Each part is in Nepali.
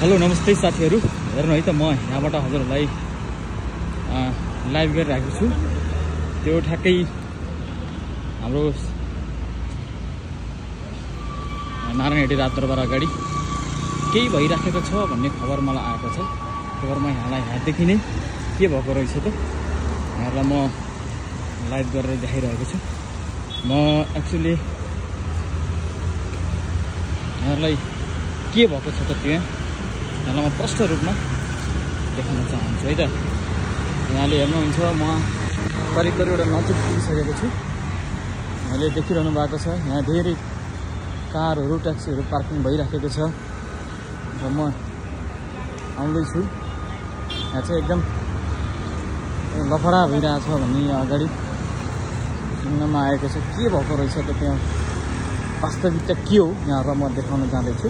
हेलो नमस्ते साथीहरु, हेर्नु है त म यहाँबाट हजुरलाई लाइभ गरिरहेको छु। त्यो ठ्याक्कै हाम्रो नारायणहिटी राजदरबार अगाडि केही भइराखेको छ भन्ने खबर मलाई आएको छ। खबर म यहाँलाई यहाँदेखि नै के भएको रहेछ त यहाँलाई म लाइभ गरेर देखाइरहेको छु। म एक्चुअली यहाँलाई के भएको छ त त्यहाँ यहाँलाई म प्रष्ट रूपमा देखाउन चाहन्छु है त। यहाँले हेर्नुहुन्छ म करिब एउटा नजिक पुगिसकेको छु। यहाँले देखिरहनु भएको छ यहाँ धेरै कारहरू ट्याक्सीहरू पार्किङ भइराखेको छ र म आउँदैछु। यहाँ चाहिँ एकदम लफडा भइरहेछ भन्ने यहाँ अगाडि सुन्नमा आएको छ। के भएको रहेछ त त्यहाँ वास्तविकता के हो यहाँलाई म देखाउन जाँदैछु।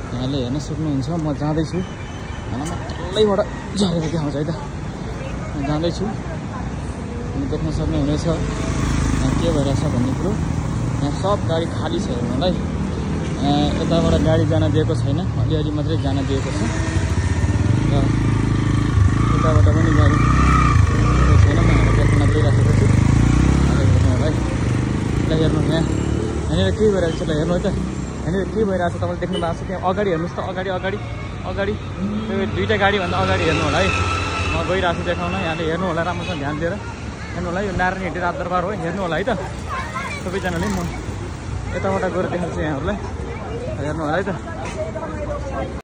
यहाँले हेर्न सक्नुहुन्छ म जाँदैछु। यहाँलाई म तल्लैबाट झरेर देखाउँछ है त। म जाँदैछु अनि देख्न सक्नुहुनेछ यहाँ के भइरहेछ भन्ने कुरो। यहाँ सब गाडी खाली छ हेर्नुलाई। यताबाट गाडी जान दिएको छैन, अलिअलि मात्रै जान दिएको छ र यताबाट पनि गाडी छैन। म यहाँ देख्न गइराखेको छु। हेर्नु होला है। ल हेर्नु यहाँनिर के भइरहेको छ। ल हेर्नु है त यहाँनिर के भइरहेको छ तपाईँले देख्नु भएको छ। त्यहाँ अगाडि हेर्नुहोस् त, अगाडि त्यो दुईवटा गाडीभन्दा अगाडि हेर्नु होला है। म गइरहेको छु देखाउन। यहाँले हेर्नु होला राम्रोसँग ध्यान दिएर हेर्नु होला। यो नारायणहिटी राजदरबार हो, हेर्नु होला है त सबैजनाले। म यताबाट गएर देखाउँछु यहाँहरूलाई, हेर्नु होला है त।